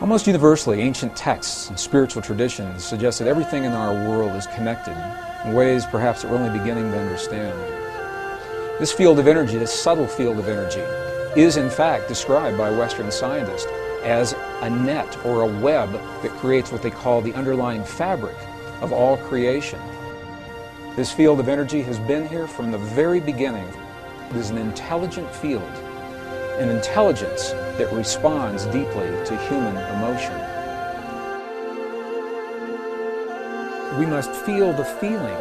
Almost universally, ancient texts and spiritual traditions suggest that everything in our world is connected in ways perhaps that we're only beginning to understand. This field of energy, this subtle field of energy, is in fact described by Western scientists as a net or a web that creates what they call the underlying fabric of all creation. This field of energy has been here from the very beginning. It is an intelligent field, an intelligence that responds deeply to human emotion. We must feel the feeling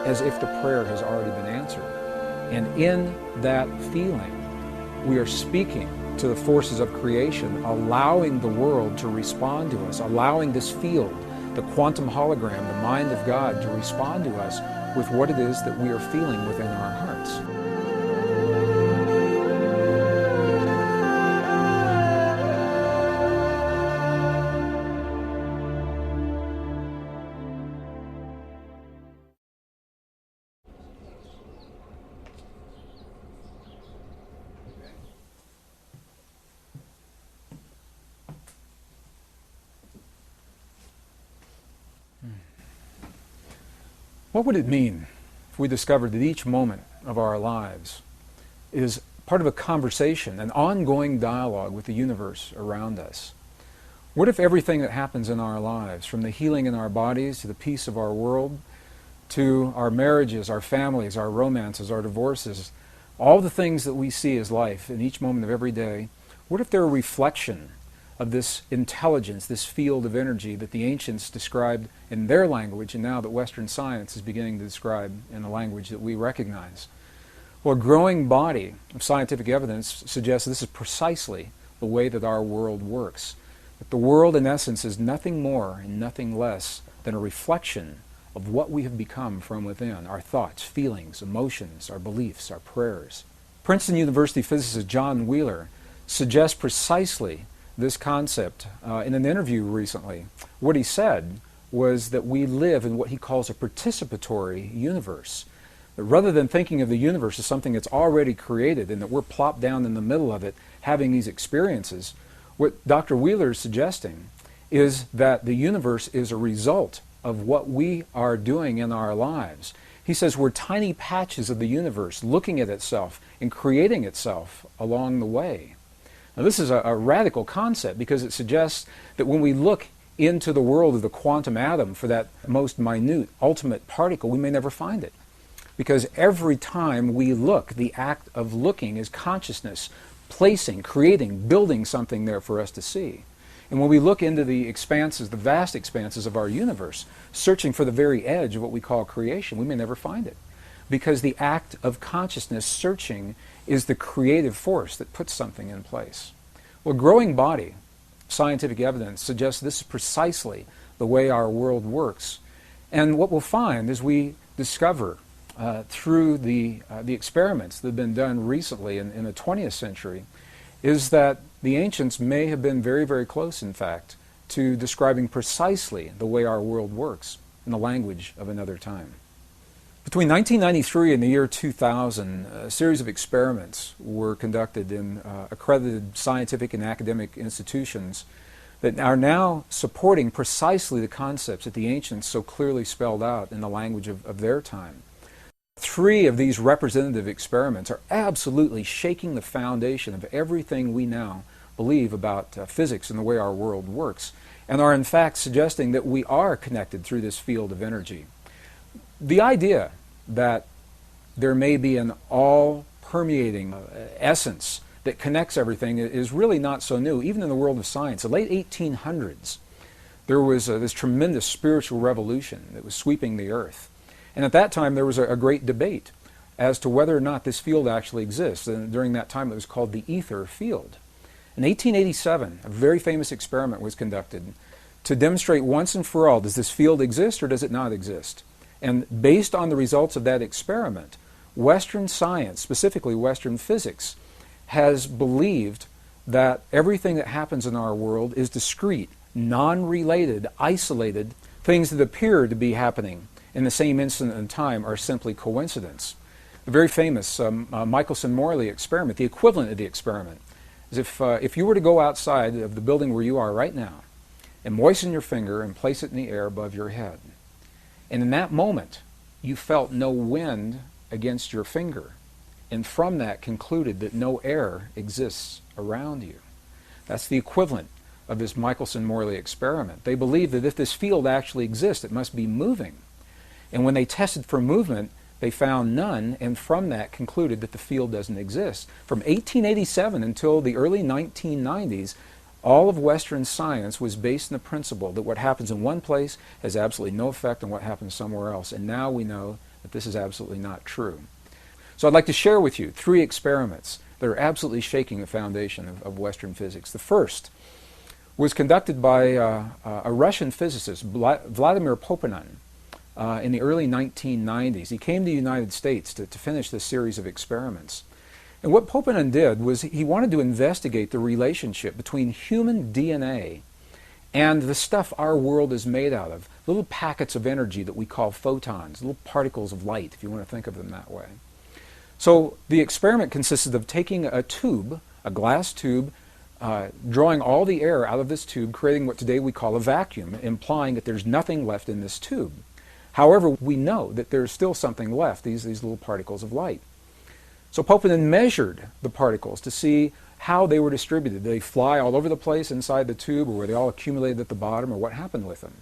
as if the prayer has already been answered. And in that feeling, we are speaking to the forces of creation, allowing the world to respond to us, allowing this field, the quantum hologram, the mind of God, to respond to us with what it is that we are feeling within our hearts. What would it mean if we discovered that each moment of our lives is part of a conversation, an ongoing dialogue with the universe around us? What if everything that happens in our lives, from the healing in our bodies to the peace of our world, to our marriages, our families, our romances, our divorces, all the things that we see as life in each moment of every day, what if they're a reflection of this intelligence, this field of energy that the ancients described in their language, and now that Western science is beginning to describe in a language that we recognize? Well, a growing body of scientific evidence suggests this is precisely the way that our world works. That the world, in essence, is nothing more and nothing less than a reflection of what we have become from within, our thoughts, feelings, emotions, our beliefs, our prayers. Princeton University physicist John Wheeler suggests precisely this concept in an interview recently. What he said was that we live in what he calls a participatory universe. That rather than thinking of the universe as something that's already created and that we're plopped down in the middle of it having these experiences, what Dr. Wheeler is suggesting is that the universe is a result of what we are doing in our lives. He says we're tiny patches of the universe looking at itself and creating itself along the way. Now, this is a radical concept because it suggests that when we look into the world of the quantum atom for that most minute, ultimate particle, we may never find it. Because every time we look, the act of looking is consciousness, placing, creating, building something there for us to see. And when we look into the expanses, the vast expanses of our universe, searching for the very edge of what we call creation, we may never find it. Because the act of consciousness searching is the creative force that puts something in place. Well, growing body, scientific evidence suggests this is precisely the way our world works. And what we'll find as we discover through the experiments that have been done recently in the 20th century is that the ancients may have been very, very close, in fact, to describing precisely the way our world works in the language of another time. Between 1993 and the year 2000, a series of experiments were conducted in accredited scientific and academic institutions that are now supporting precisely the concepts that the ancients so clearly spelled out in the language of their time. 3 of these representative experiments are absolutely shaking the foundation of everything we now believe about physics and the way our world works, and are in fact suggesting that we are connected through this field of energy. The idea that there may be an all-permeating essence that connects everything is really not so new, even in the world of science. In the late 1800s, there was this tremendous spiritual revolution that was sweeping the earth. And at that time, there was a great debate as to whether or not this field actually exists. And during that time, it was called the ether field. In 1887, a very famous experiment was conducted to demonstrate once and for all, does this field exist or does it not exist? And based on the results of that experiment, Western science, specifically Western physics, has believed that everything that happens in our world is discrete, non-related, isolated. Things that appear to be happening in the same instant in time are simply coincidence. The very famous Michelson-Morley experiment, the equivalent of the experiment, is if you were to go outside of the building where you are right now and moisten your finger and place it in the air above your head, and in that moment you felt no wind against your finger, and from that concluded that no air exists around you. That's the equivalent of this Michelson-Morley experiment. They believe that if this field actually exists, it must be moving. And when they tested for movement, they found none, and from that concluded that the field doesn't exist. From 1887 until the early 1990s, all of Western science was based on the principle that what happens in one place has absolutely no effect on what happens somewhere else. And now we know that this is absolutely not true. So I'd like to share with you 3 experiments that are absolutely shaking the foundation of Western physics. The first was conducted by a Russian physicist, Vladimir Poponin, in the early 1990s. He came to the United States to finish this series of experiments. And what Poponin did was he wanted to investigate the relationship between human DNA and the stuff our world is made out of, little packets of energy that we call photons, little particles of light, if you want to think of them that way. So the experiment consisted of taking a tube, a glass tube, drawing all the air out of this tube, creating what today we call a vacuum, implying that there's nothing left in this tube. However, we know that there's still something left, these little particles of light. So Poponin measured the particles to see how they were distributed. Did they fly all over the place inside the tube, or were they all accumulated at the bottom, or what happened with them?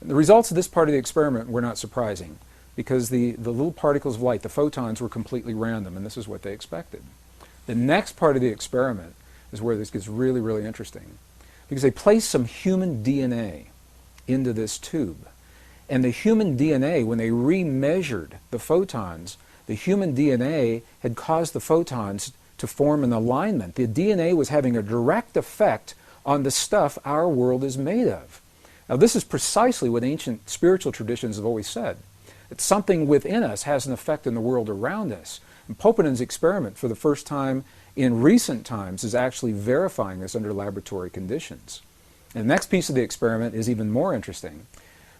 And the results of this part of the experiment were not surprising, because the little particles of light, the photons, were completely random, and this is what they expected. The next part of the experiment is where this gets really, really interesting, because they placed some human DNA into this tube. And the human DNA, when they remeasured the photons, the human DNA had caused the photons to form an alignment. The DNA was having a direct effect on the stuff our world is made of. Now, this is precisely what ancient spiritual traditions have always said, that something within us has an effect in the world around us. And Poponin's experiment, for the first time in recent times, is actually verifying this under laboratory conditions. And the next piece of the experiment is even more interesting,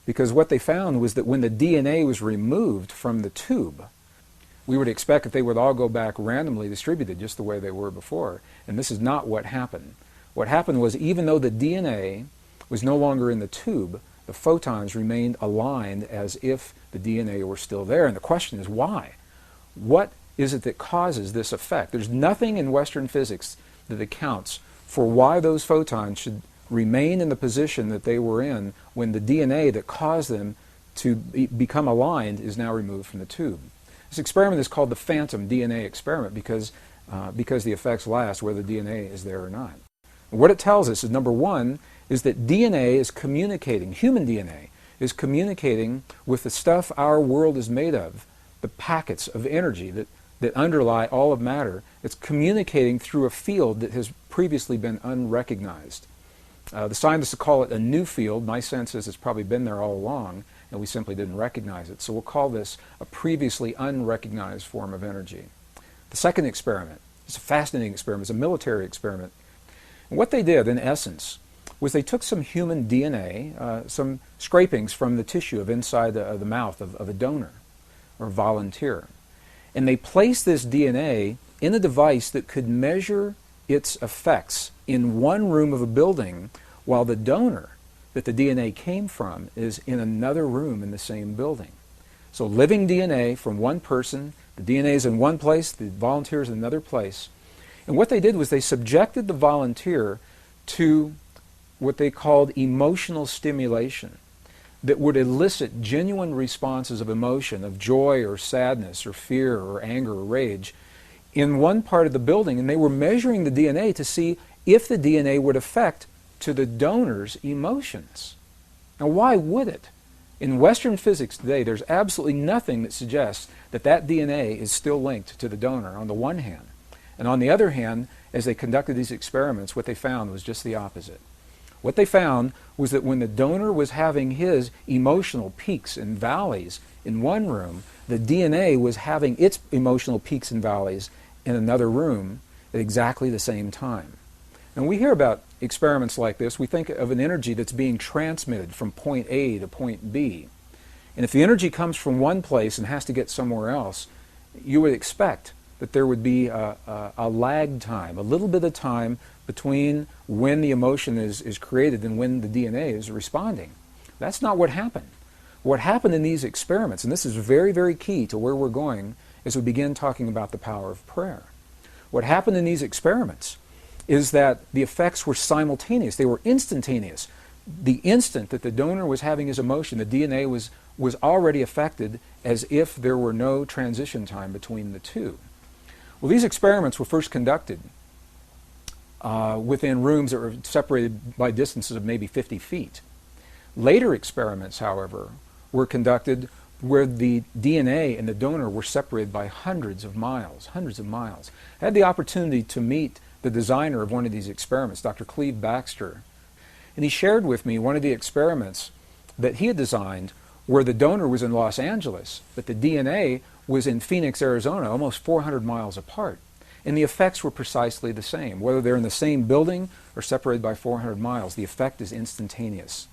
because what they found was that when the DNA was removed from the tube, we would expect that they would all go back randomly distributed just the way they were before. And this is not what happened. What happened was, even though the DNA was no longer in the tube, the photons remained aligned as if the DNA were still there. And the question is, why? What is it that causes this effect? There's nothing in Western physics that accounts for why those photons should remain in the position that they were in when the DNA that caused them to become aligned is now removed from the tube. This experiment is called the phantom DNA experiment because the effects last whether the DNA is there or not. And what it tells us is, number one, is that DNA is communicating, human DNA is communicating with the stuff our world is made of, the packets of energy that underlie all of matter. It's communicating through a field that has previously been unrecognized. The scientists call it a new field. My sense is it's probably been there all along, and we simply didn't recognize it. So we'll call this a previously unrecognized form of energy. The second experiment is a fascinating experiment. It's a military experiment. And what they did, in essence, was they took some human DNA, some scrapings from the tissue of inside the mouth of a donor or volunteer, and they placed this DNA in a device that could measure its effects in one room of a building, while the donor that the DNA came from is in another room in the same building. So living DNA from one person, the DNA is in one place, the volunteer is in another place. And what they did was they subjected the volunteer to what they called emotional stimulation that would elicit genuine responses of emotion, of joy or sadness or fear or anger or rage, in one part of the building, and they were measuring the DNA to see if the DNA would affect to the donor's emotions. Now, why would it? In Western physics today, there's absolutely nothing that suggests that that DNA is still linked to the donor, on the one hand. And on the other hand, as they conducted these experiments, what they found was just the opposite. What they found was that when the donor was having his emotional peaks and valleys in one room, the DNA was having its emotional peaks and valleys in another room at exactly the same time. And we hear about experiments like this. We think of an energy that's being transmitted from point A to point B. And if the energy comes from one place and has to get somewhere else, you would expect that there would be a lag time, a little bit of time between when the emotion is created and when the DNA is responding. That's not what happened. What happened in these experiments, and this is very, very key to where we're going as we begin talking about the power of prayer. What happened in these experiments is that the effects were simultaneous. They were instantaneous. The instant that the donor was having his emotion, the DNA was already affected as if there were no transition time between the two. Well, these experiments were first conducted within rooms that were separated by distances of maybe 50 feet. Later experiments, however, were conducted where the DNA and the donor were separated by hundreds of miles, hundreds of miles. I had the opportunity to meet the designer of one of these experiments, Dr. Cleve Baxter, and he shared with me one of the experiments that he had designed where the donor was in Los Angeles, but the DNA was in Phoenix, Arizona, almost 400 miles apart. And the effects were precisely the same. Whether they're in the same building or separated by 400 miles, the effect is instantaneous.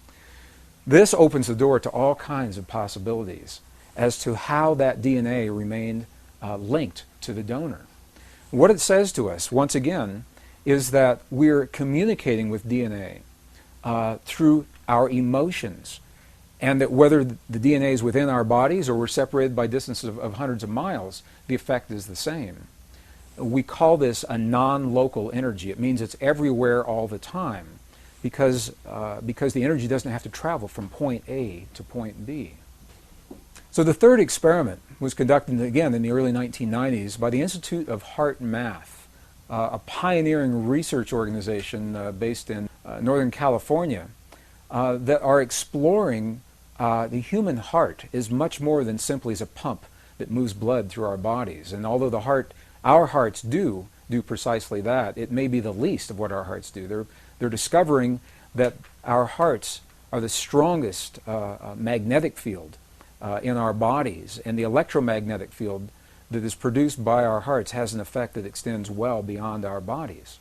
This opens the door to all kinds of possibilities as to how that DNA remained linked to the donor. What it says to us, once again, is that we're communicating with DNA through our emotions, and that whether the DNA is within our bodies or we're separated by distances of hundreds of miles, the effect is the same. We call this a non-local energy. It means it's everywhere all the time because the energy doesn't have to travel from point A to point B. So the third experiment was conducted again in the early 1990s by the Institute of Heart Math, a pioneering research organization based in Northern California that are exploring the human heart is much more than simply as a pump that moves blood through our bodies. And although our hearts do precisely that, it may be the least of what our hearts do. They're discovering that our hearts are the strongest magnetic field in our bodies, and the electromagnetic field that is produced by our hearts has an effect that extends well beyond our bodies.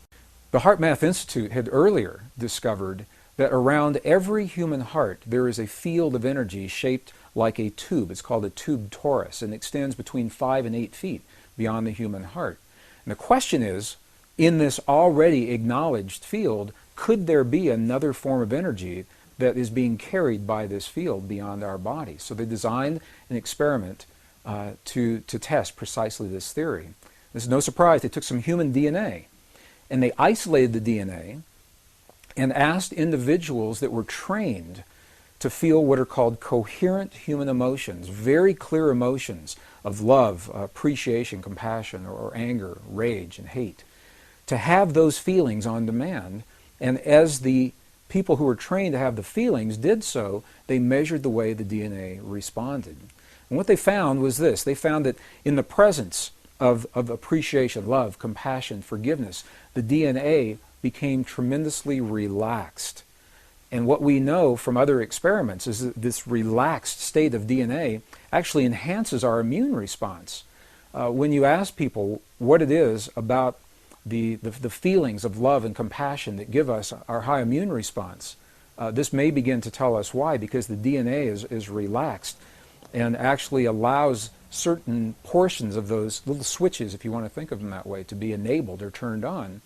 The Heart Math Institute had earlier discovered that around every human heart there is a field of energy shaped like a tube. It's called a tube torus and extends between 5 and 8 feet beyond the human heart. And the question is, in this already acknowledged field, could there be another form of energy that is being carried by this field beyond our bodies? So they designed an experiment to test precisely this theory. This is no surprise. They took some human DNA and they isolated the DNA and asked individuals that were trained to feel what are called coherent human emotions, very clear emotions of love, appreciation, compassion, or anger, rage, and hate, to have those feelings on demand. And as the people who were trained to have the feelings did so, they measured the way the DNA responded. And what they found was this. They found that in the presence of appreciation, love, compassion, forgiveness, the DNA became tremendously relaxed. And what we know from other experiments is that this relaxed state of DNA actually enhances our immune response. When you ask people what it is about the feelings of love and compassion that give us our high immune response, this may begin to tell us why, because the DNA is relaxed and actually allows certain portions of those little switches, if you want to think of them that way, to be enabled or turned on.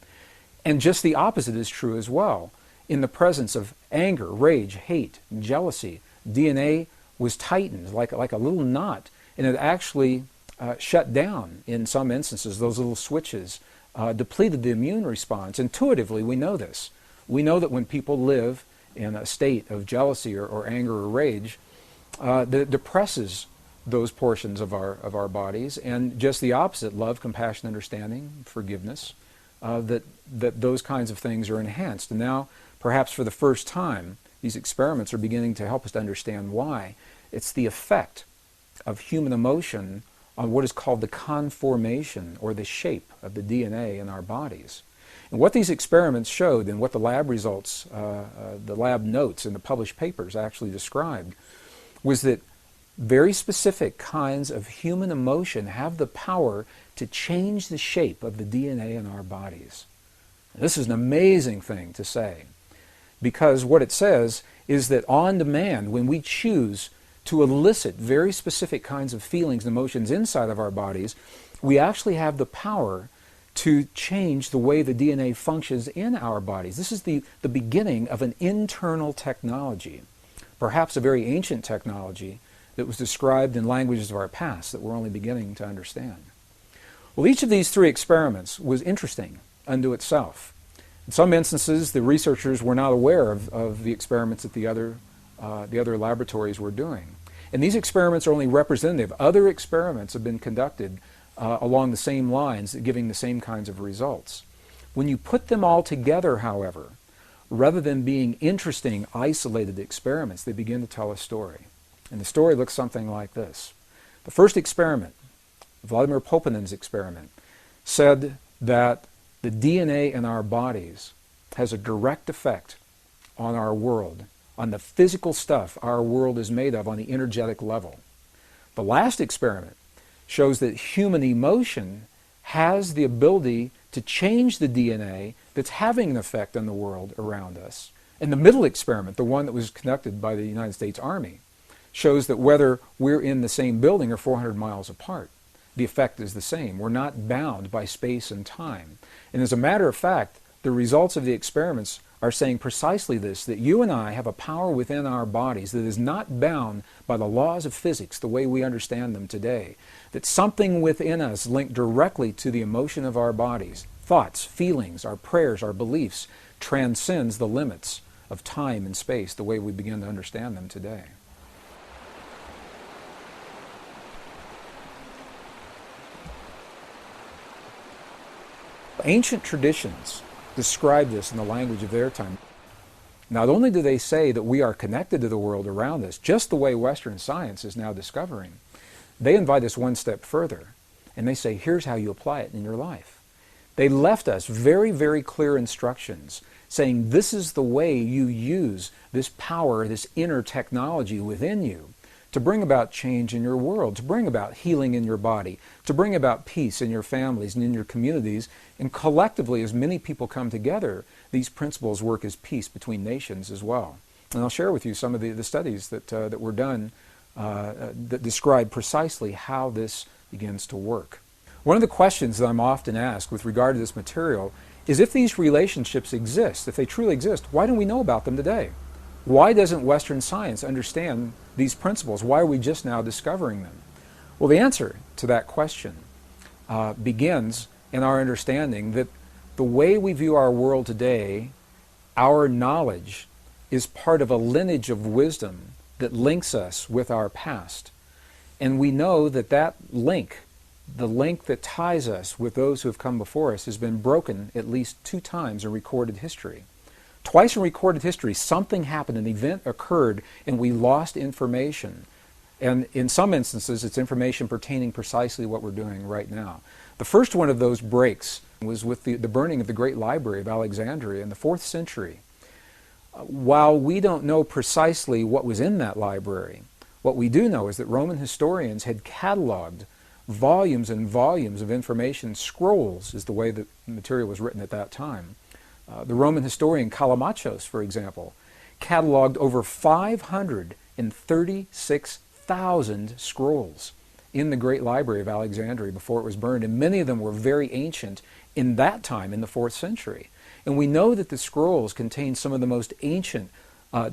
And just the opposite is true as well. In the presence of anger, rage, hate, jealousy, DNA was tightened like a little knot, and it actually shut down in some instances. Those little switches depleted the immune response. Intuitively, we know this. We know that when people live in a state of jealousy or anger or rage, that it depresses those portions of our bodies, and just the opposite, love, compassion, understanding, forgiveness, that those kinds of things are enhanced. And now, perhaps for the first time, these experiments are beginning to help us to understand why. It's the effect of human emotion on what is called the conformation or the shape of the DNA in our bodies. And what these experiments showed, and what the lab results, the lab notes in the published papers actually described, was that very specific kinds of human emotion have the power to change the shape of the DNA in our bodies. And this is an amazing thing to say, because what it says is that on demand, when we choose to elicit very specific kinds of feelings and emotions inside of our bodies, we actually have the power to change the way the DNA functions in our bodies. This is the beginning of an internal technology, perhaps a very ancient technology that was described in languages of our past that we're only beginning to understand. Well, each of these three experiments was interesting unto itself. In some instances, the researchers were not aware of the experiments that the other laboratories were doing. And these experiments are only representative. Other experiments have been conducted along the same lines, giving the same kinds of results. When you put them all together, however, rather than being interesting, isolated experiments, they begin to tell a story. And the story looks something like this. The first experiment, Vladimir Poponin's experiment, said that the DNA in our bodies has a direct effect on our world, on the physical stuff our world is made of on the energetic level. The last experiment shows that human emotion has the ability to change the DNA that's having an effect on the world around us. And the middle experiment, the one that was conducted by the United States Army, shows that whether we're in the same building or 400 miles apart, the effect is the same. We're not bound by space and time. And as a matter of fact, the results of the experiments are saying precisely this, that you and I have a power within our bodies that is not bound by the laws of physics the way we understand them today. That something within us linked directly to the emotion of our bodies, thoughts, feelings, our prayers, our beliefs, transcends the limits of time and space the way we begin to understand them today. Ancient traditions describe this in the language of their time. Not only do they say that we are connected to the world around us, just the way Western science is now discovering, they invite us one step further, and they say, here's how you apply it in your life. They left us very, very clear instructions, saying this is the way you use this power, this inner technology within you, to bring about change in your world, to bring about healing in your body, to bring about peace in your families and in your communities, and collectively, as many people come together, these principles work as peace between nations as well. And I'll share with you some of the studies that were done that describe precisely how this begins to work. One of the questions that I'm often asked with regard to this material is if these relationships exist, if they truly exist, why don't we know about them today? Why doesn't Western science understand these principles? Why are we just now discovering them? Well, the answer to that question begins in our understanding that the way we view our world today, our knowledge, is part of a lineage of wisdom that links us with our past. And we know that that link, the link that ties us with those who have come before us, has been broken at least 2 times in recorded history. Twice in recorded history, something happened, an event occurred, and we lost information. And in some instances, it's information pertaining precisely to what we're doing right now. The first one of those breaks was with the burning of the Great Library of Alexandria in the 4th century. While we don't know precisely what was in that library, what we do know is that Roman historians had cataloged volumes and volumes of information. Scrolls is the way that material was written at that time. The Roman historian Callimachos, for example, cataloged over 536,000 scrolls in the Great Library of Alexandria before it was burned, and many of them were very ancient in that time, in the 4th century. And we know that the scrolls contain some of the most ancient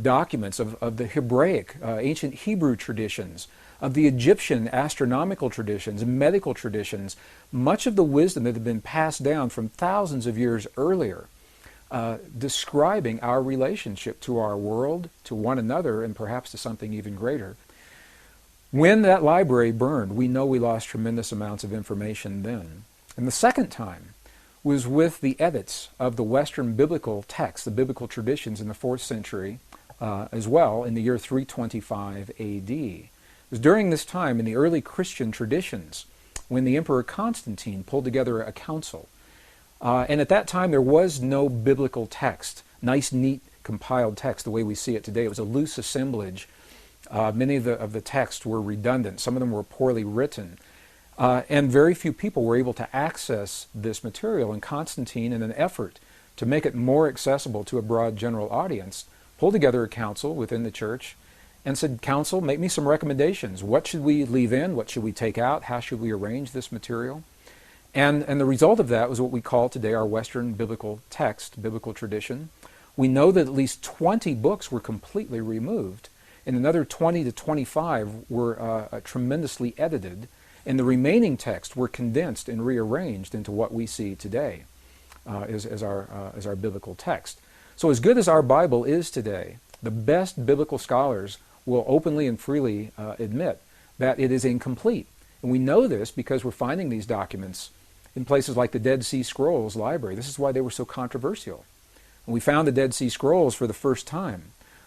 documents of the Hebraic, ancient Hebrew traditions, of the Egyptian astronomical traditions, medical traditions, much of the wisdom that had been passed down from thousands of years earlier, describing our relationship to our world, to one another, and perhaps to something even greater. When that library burned, we know we lost tremendous amounts of information then. And the second time was with the edits of the Western biblical texts, the biblical traditions in the 4th century as well, in the year 325 AD. It was during this time in the early Christian traditions when the Emperor Constantine pulled together a council. And at that time there was no biblical text, nice, neat, compiled text the way we see it today. It was a loose assemblage. Many of the texts were redundant. Some of them were poorly written. And very few people were able to access this material. And Constantine, in an effort to make it more accessible to a broad general audience, pulled together a council within the church and said, "Counsel, make me some recommendations. What should we leave in? What should we take out? How should we arrange this material?" And the result of that was what we call today our Western biblical text, biblical tradition. We know that at least 20 books were completely removed, and another 20 to 25 were tremendously edited, and the remaining texts were condensed and rearranged into what we see today as our biblical text. So as good as our Bible is today, the best biblical scholars will openly and freely admit that it is incomplete. And we know this because we're finding these documents in places like the Dead Sea Scrolls Library. This is why they were so controversial. When we found the Dead Sea Scrolls for the first time,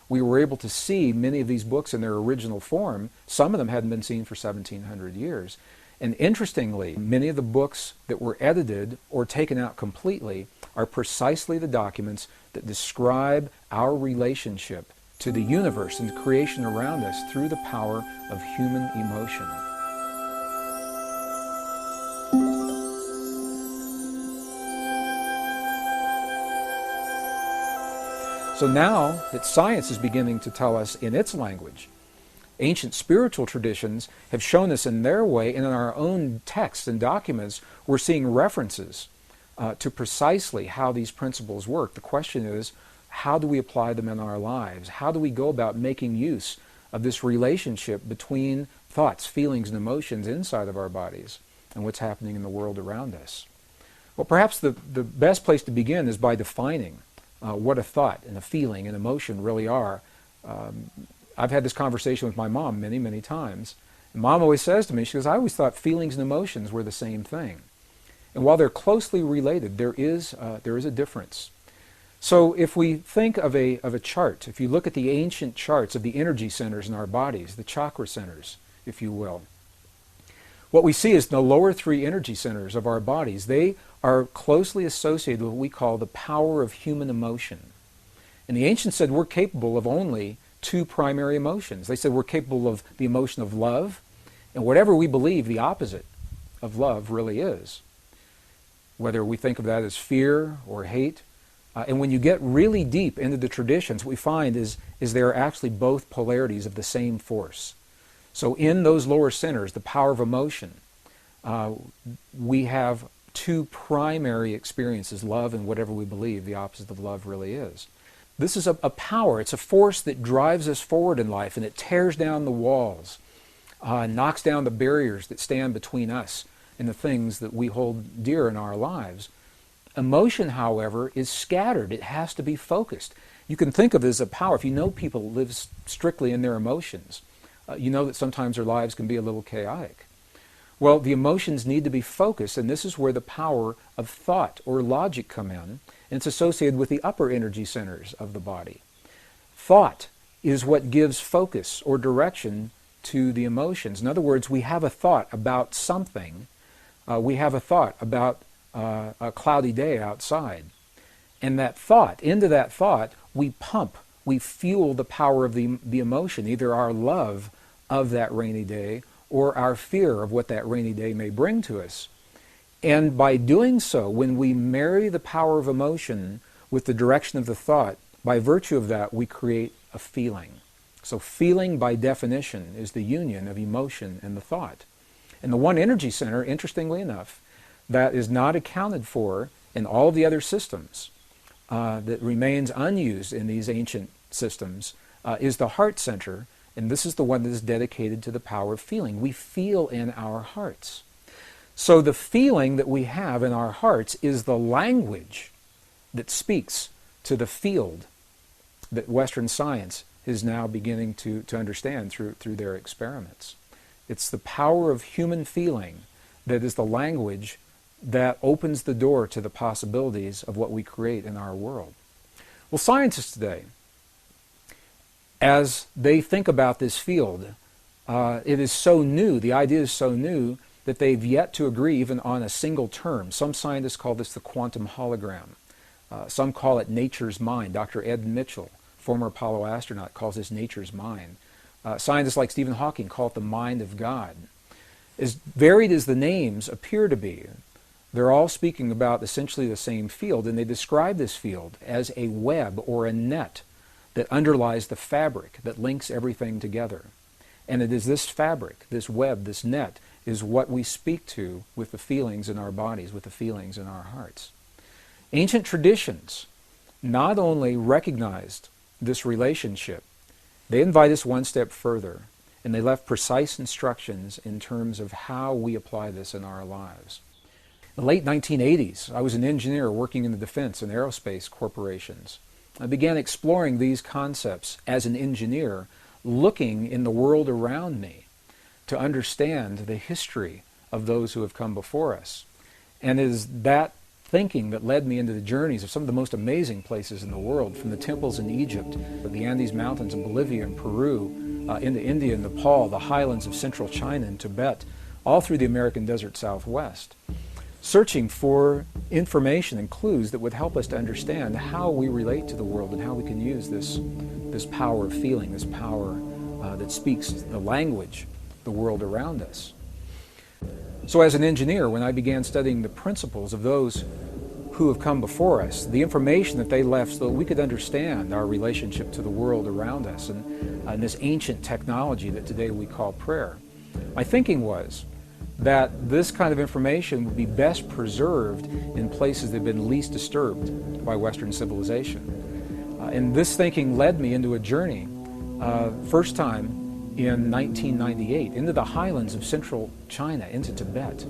we were able to see many of these books in their original form. Some of them hadn't been seen for 1,700 years. And interestingly, many of the books that were edited or taken out completely are precisely the documents that describe our relationship to the universe and the creation around us through the power of human emotion. So now that science is beginning to tell us in its language, ancient spiritual traditions have shown us in their way, and in our own texts and documents, we're seeing references to precisely how these principles work. The question is, how do we apply them in our lives? How do we go about making use of this relationship between thoughts, feelings, and emotions inside of our bodies and what's happening in the world around us? Well, perhaps the best place to begin is by defining what a thought and a feeling and emotion really are. I've had this conversation with my mom many, many times. And Mom always says to me, she goes, "I always thought feelings and emotions were the same thing." And while they're closely related, there is a difference. So if we think of a chart, if you look at the ancient charts of the energy centers in our bodies, the chakra centers, if you will, what we see is the lower three energy centers of our bodies, they are closely associated with what we call the power of human emotion. And the ancients said we're capable of only two primary emotions. They said we're capable of the emotion of love, and whatever we believe the opposite of love really is. Whether we think of that as fear or hate. And when you get really deep into the traditions, what we find is there are actually both polarities of the same force. So in those lower centers, the power of emotion, we have two primary experiences, love and whatever we believe the opposite of love really is. This is a power, it's a force that drives us forward in life, and it tears down the walls, knocks down the barriers that stand between us and the things that we hold dear in our lives. Emotion, however, is scattered. It has to be focused. You can think of it as a power. If you know people live strictly in their emotions, you know that sometimes their lives can be a little chaotic. Well, the emotions need to be focused, and this is where the power of thought or logic come in, and it's associated with the upper energy centers of the body. Thought is what gives focus or direction to the emotions. In other words, we have a thought about something. We have a thought about a cloudy day outside. And that thought, into that thought, we fuel the power of the emotion, either our love of that rainy day or our fear of what that rainy day may bring to us. And by doing so, when we marry the power of emotion with the direction of the thought, by virtue of that, we create a feeling. So feeling, by definition, is the union of emotion and the thought. And the one energy center, interestingly enough, that is not accounted for in all of the other systems, that remains unused in these ancient systems, is the heart center, and this is the one that is dedicated to the power of feeling. We feel in our hearts. So the feeling that we have in our hearts is the language that speaks to the field that Western science is now beginning to understand through their experiments. It's the power of human feeling that is the language that opens the door to the possibilities of what we create in our world. Well, scientists today, as they think about this field, it is so new, the idea is so new, that they've yet to agree even on a single term. Some scientists call this the quantum hologram. Some call it nature's mind. Dr. Ed Mitchell, former Apollo astronaut, calls this nature's mind. Scientists like Stephen Hawking call it the mind of God. As varied as the names appear to be, they're all speaking about essentially the same field, and they describe this field as a web or a net that underlies the fabric that links everything together. And it is this fabric, this web, this net, is what we speak to with the feelings in our bodies, with the feelings in our hearts. Ancient traditions not only recognized this relationship, they invite us one step further, and they left precise instructions in terms of how we apply this in our lives. In the late 1980s, I was an engineer working in the defense and aerospace corporations. I began exploring these concepts as an engineer, looking in the world around me to understand the history of those who have come before us. And it is that thinking that led me into the journeys of some of the most amazing places in the world, from the temples in Egypt, the Andes Mountains in Bolivia and Peru, into India and Nepal, the highlands of central China and Tibet, all through the American desert Southwest, searching for information and clues that would help us to understand how we relate to the world and how we can use this power of feeling, this power that speaks the language, the world around us. So as an engineer, when I began studying the principles of those who have come before us, the information that they left so that we could understand our relationship to the world around us and this ancient technology that today we call prayer, my thinking was that this kind of information would be best preserved in places that have been least disturbed by Western civilization. And this thinking led me into a journey, first time in 1998, into the highlands of central China, into Tibet,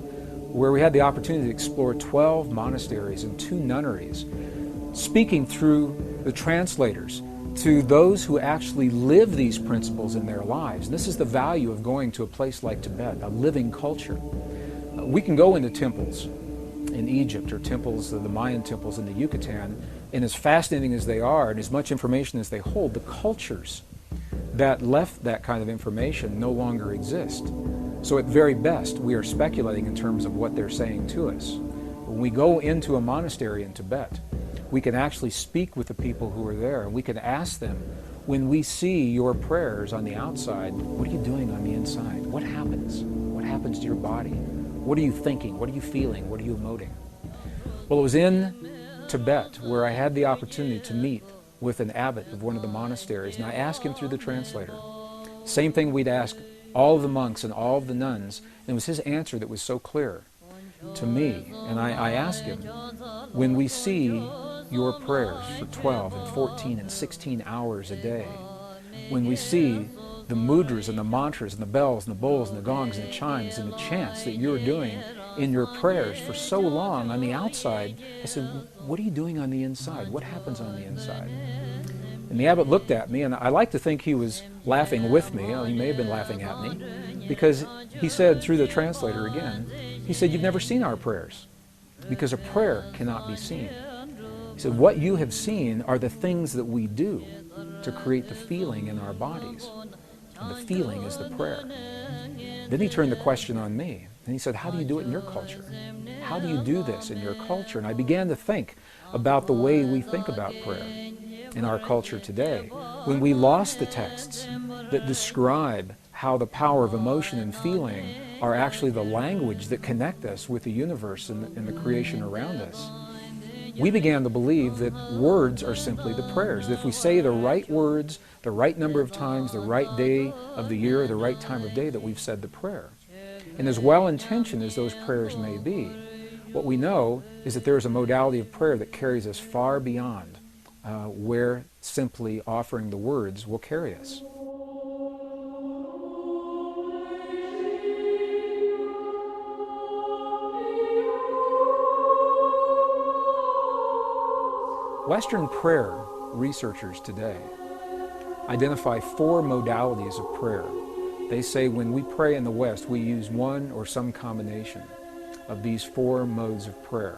where we had the opportunity to explore 12 monasteries and 2 nunneries, speaking through the translators to those who actually live these principles in their lives. And this is the value of going to a place like Tibet, a living culture. We can go into temples in Egypt or temples, the Mayan temples in the Yucatan, and as fascinating as they are and as much information as they hold, the cultures that left that kind of information no longer exist. So at very best, we are speculating in terms of what they're saying to us. When we go into a monastery in Tibet, we can actually speak with the people who are there, and we can ask them, when we see your prayers on the outside, what are you doing on the inside? What happens? What happens to your body? What are you thinking? What are you feeling? What are you emoting? Well, it was in Tibet where I had the opportunity to meet with an abbot of one of the monasteries, and I asked him through the translator. Same thing we'd ask all of the monks and all of the nuns, and it was his answer that was so clear to me. And I asked him, when we see your prayers for 12 and 14 and 16 hours a day, when we see the mudras and the mantras and the bells and the bowls and the gongs and the chimes and the chants that you're doing in your prayers for so long on the outside, I said, what are you doing on the inside? What happens on the inside? And the abbot looked at me, and I like to think he was laughing with me. He may have been laughing at me, because he said through the translator again, he said, you've never seen our prayers, because a prayer cannot be seen. He said, what you have seen are the things that we do to create the feeling in our bodies. And the feeling is the prayer. Then he turned the question on me, and he said, how do you do it in your culture? How do you do this in your culture? And I began to think about the way we think about prayer in our culture today, when we lost the texts that describe how the power of emotion and feeling are actually the language that connect us with the universe and the creation around us. We began to believe that words are simply the prayers. That if we say the right words, the right number of times, the right day of the year, the right time of day, that we've said the prayer. And as well-intentioned as those prayers may be, what we know is that there is a modality of prayer that carries us far beyond where simply offering the words will carry us. Western prayer researchers today identify 4 modalities of prayer. They say when we pray in the West, we use one or some combination of these 4 modes of prayer.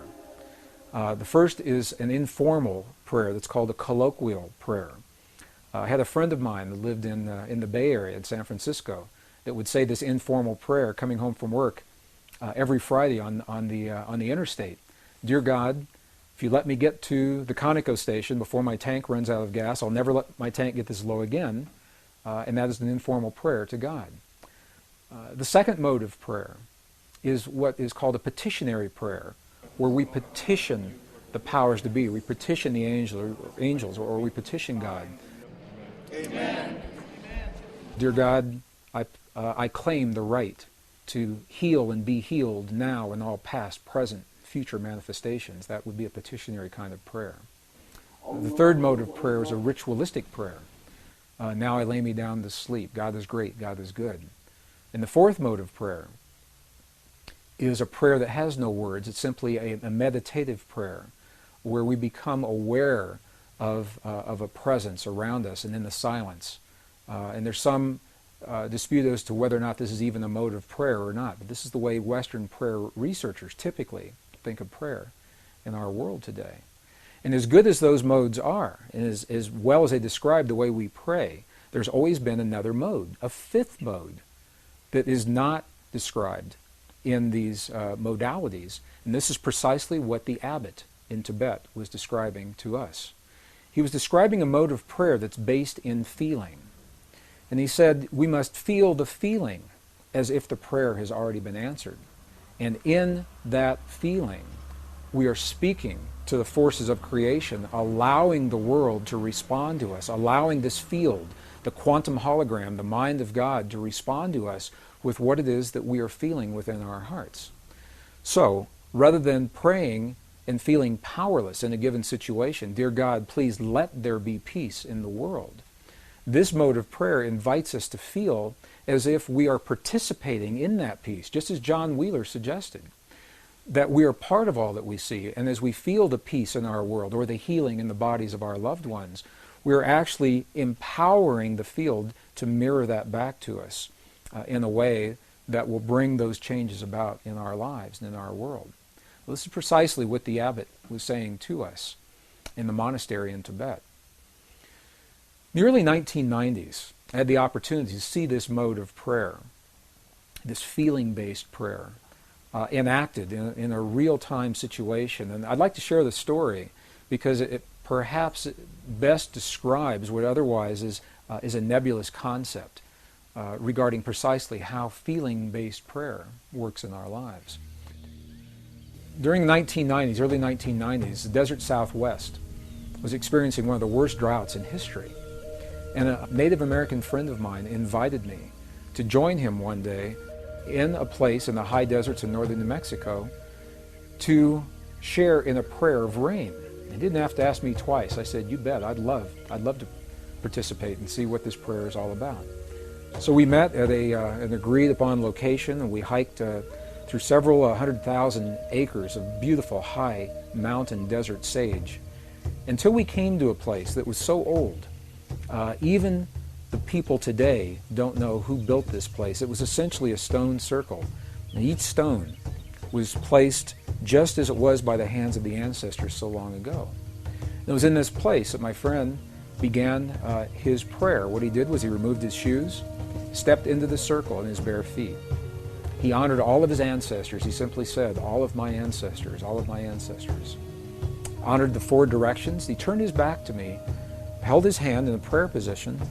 The first is an informal prayer that's called a colloquial prayer. I had a friend of mine that lived in the Bay Area in San Francisco that would say this informal prayer coming home from work every Friday on the interstate. Dear God, if you let me get to the Conoco station before my tank runs out of gas, I'll never let my tank get this low again. And that is an informal prayer to God. The second mode of prayer is what is called a petitionary prayer, where we petition the powers to be. We petition the angels, or we petition God. Amen. Dear God, I claim the right to heal and be healed now in all past, present, future manifestations. That would be a petitionary kind of prayer. The third mode of prayer is a ritualistic prayer. Now I lay me down to sleep. God is great. God is good. And the fourth mode of prayer is a prayer that has no words. It's simply a meditative prayer where we become aware of a presence around us and in the silence. And there's some dispute as to whether or not this is even a mode of prayer or not. But this is the way Western prayer researchers typically think of prayer in our world today. And as good as those modes are, and as well as they describe the way we pray, there's always been another mode, a fifth mode, that is not described in these modalities. And this is precisely what the abbot in Tibet was describing to us. He was describing a mode of prayer that's based in feeling. And he said, we must feel the feeling as if the prayer has already been answered. And in that feeling, we are speaking to the forces of creation, allowing the world to respond to us, allowing this field, the quantum hologram, the mind of God, to respond to us with what it is that we are feeling within our hearts. So, rather than praying and feeling powerless in a given situation, dear God, please let there be peace in the world, this mode of prayer invites us to feel as if we are participating in that peace, just as John Wheeler suggested, that we are part of all that we see. And as we feel the peace in our world or the healing in the bodies of our loved ones, we are actually empowering the field to mirror that back to us in a way that will bring those changes about in our lives and in our world. Well, this is precisely what the abbot was saying to us in the monastery in Tibet. In the early 1990s, I had the opportunity to see this mode of prayer, this feeling-based prayer, enacted in a real-time situation. And I'd like to share the story because it perhaps best describes what otherwise is a nebulous concept regarding precisely how feeling-based prayer works in our lives. During the 1990s, early 1990s, the desert Southwest was experiencing one of the worst droughts in history. And a Native American friend of mine invited me to join him one day in a place in the high deserts of northern New Mexico to share in a prayer of rain. He didn't have to ask me twice. I said, you bet, I'd love to participate and see what this prayer is all about. So we met at an agreed upon location, and we hiked through several 100,000 acres of beautiful high mountain desert sage until we came to a place that was so old. Even the people today don't know who built this place. It was essentially a stone circle. And each stone was placed just as it was by the hands of the ancestors so long ago. And it was in this place that my friend began his prayer. What he did was he removed his shoes, stepped into the circle in his bare feet. He honored all of his ancestors. He simply said, all of my ancestors, all of my ancestors. Honored the four directions. He turned his back to me, held his hand in a prayer position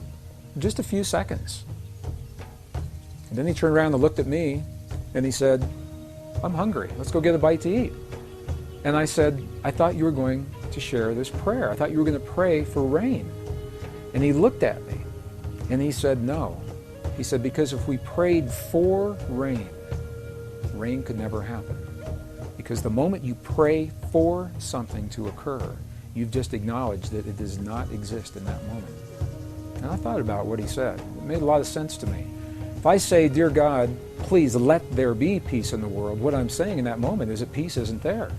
just a few seconds. And then he turned around and looked at me and he said, I'm hungry. Let's go get a bite to eat. And I said, I thought you were going to share this prayer. I thought you were going to pray for rain. And he looked at me and he said, no. He said, because if we prayed for rain, rain could never happen. Because the moment you pray for something to occur, you've just acknowledged that it does not exist in that moment. And I thought about what he said. It made a lot of sense to me. If I say, dear God, please let there be peace in the world, what I'm saying in that moment is that peace isn't there.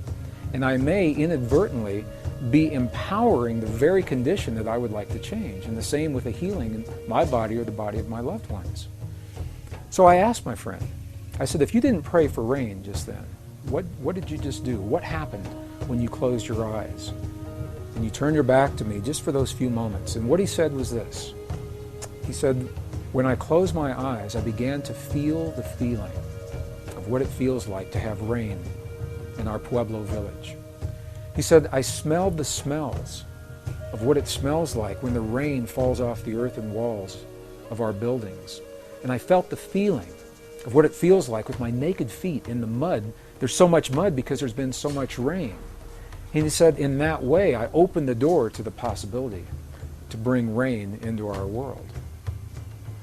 And I may inadvertently be empowering the very condition that I would like to change. And the same with a healing in my body or the body of my loved ones. So I asked my friend, I said, if you didn't pray for rain just then, what did you just do? What happened when you closed your eyes? And you turned your back to me just for those few moments. And what he said was this. He said, when I closed my eyes, I began to feel the feeling of what it feels like to have rain in our Pueblo village. He said, I smelled the smells of what it smells like when the rain falls off the earthen walls of our buildings. And I felt the feeling of what it feels like with my naked feet in the mud. There's so much mud because there's been so much rain. And he said, in that way, I opened the door to the possibility to bring rain into our world.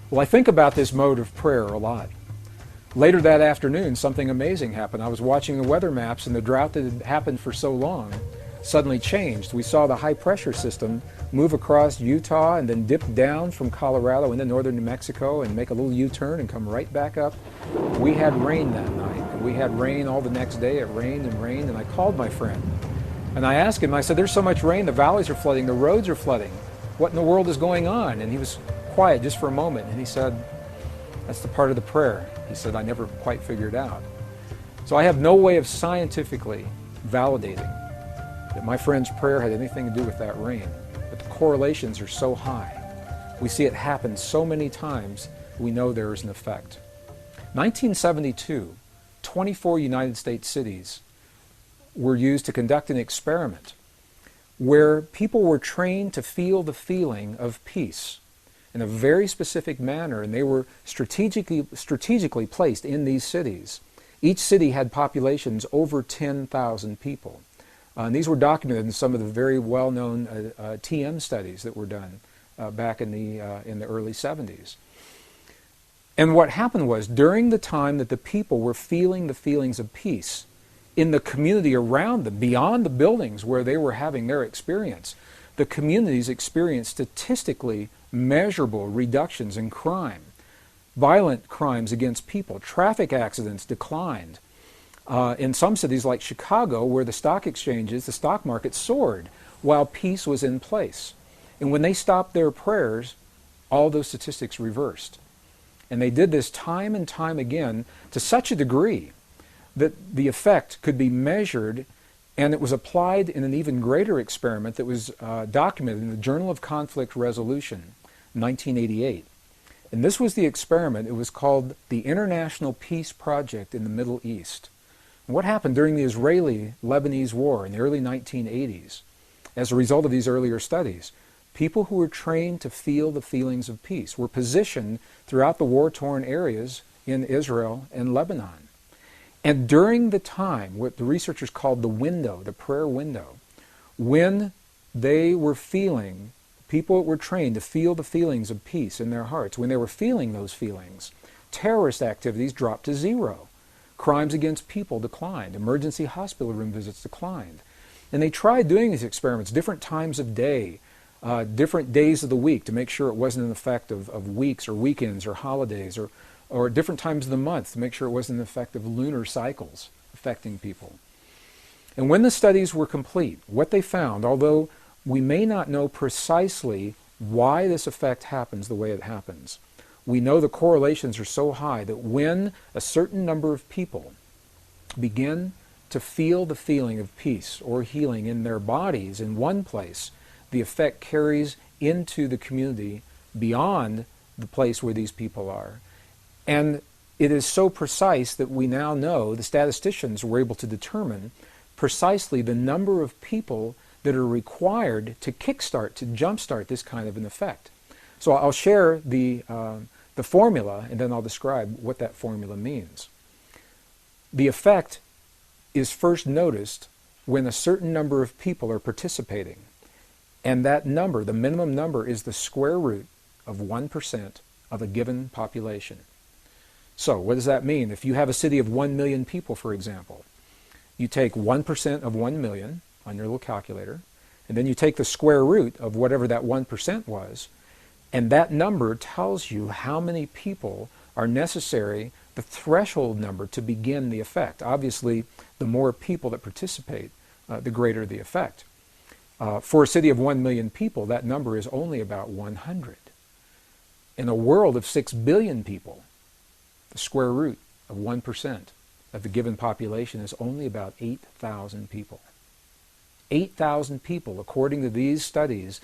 Well, I think about this mode of prayer a lot. Later that afternoon, something amazing happened. I was watching the weather maps, and the drought that had happened for so long suddenly changed. We saw the high-pressure system move across Utah and then dip down from Colorado into northern New Mexico and make a little U-turn and come right back up. We had rain that night, and we had rain all the next day. It rained, and I called my friend. And I asked him, I said, there's so much rain, the valleys are flooding, the roads are flooding. What in the world is going on? And he was quiet just for a moment, and he said, that's the part of the prayer. He said, I never quite figured out. So I have no way of scientifically validating that my friend's prayer had anything to do with that rain. But the correlations are so high. We see it happen so many times, we know there is an effect. 1972, 24 United States cities were used to conduct an experiment where people were trained to feel the feeling of peace in a very specific manner, and they were strategically placed in these cities. Each city had populations over 10,000 people. And these were documented in some of the very well-known TM studies that were done back in the early 70s. And what happened was, during the time that the people were feeling the feelings of peace in the community around them, beyond the buildings where they were having their experience, the communities experienced statistically measurable reductions in crime. Violent crimes against people, traffic accidents declined. In some cities like Chicago, where the stock exchanges, the stock market soared while peace was in place. And when they stopped their prayers, all those statistics reversed. And they did this time and time again to such a degree that the effect could be measured, and it was applied in an even greater experiment that was documented in the Journal of Conflict Resolution, 1988. And this was the experiment. It was called the International Peace Project in the Middle East. And what happened during the Israeli-Lebanese War in the early 1980s, as a result of these earlier studies, people who were trained to feel the feelings of peace were positioned throughout the war-torn areas in Israel and Lebanon. And during the time, what the researchers called the window, the prayer window, when they were feeling, people were trained to feel the feelings of peace in their hearts, when they were feeling those feelings, terrorist activities dropped to zero. Crimes against people declined. Emergency hospital room visits declined. And they tried doing these experiments different times of day, different days of the week, to make sure it wasn't an effect of weeks or weekends or holidays, or different times of the month to make sure it wasn't an effect of lunar cycles affecting people. And when the studies were complete, what they found, although we may not know precisely why this effect happens the way it happens, we know the correlations are so high that when a certain number of people begin to feel the feeling of peace or healing in their bodies in one place, the effect carries into the community beyond the place where these people are. And it is so precise that we now know, the statisticians were able to determine precisely the number of people that are required to kickstart, to jumpstart this kind of an effect. So I'll share the formula, and then I'll describe what that formula means. The effect is first noticed when a certain number of people are participating. And that number, the minimum number, is the square root of 1% of a given population. So what does that mean? If you have a city of 1 million people, for example, you take 1% of 1 million on your little calculator, and then you take the square root of whatever that 1% was, and that number tells you how many people are necessary, the threshold number to begin the effect. Obviously, the more people that participate, the greater the effect. For a city of 1 million people, that number is only about 100. In a world of 6 billion people, the square root of 1% of the given population is only about 8,000 people. 8,000 people, according to these studies,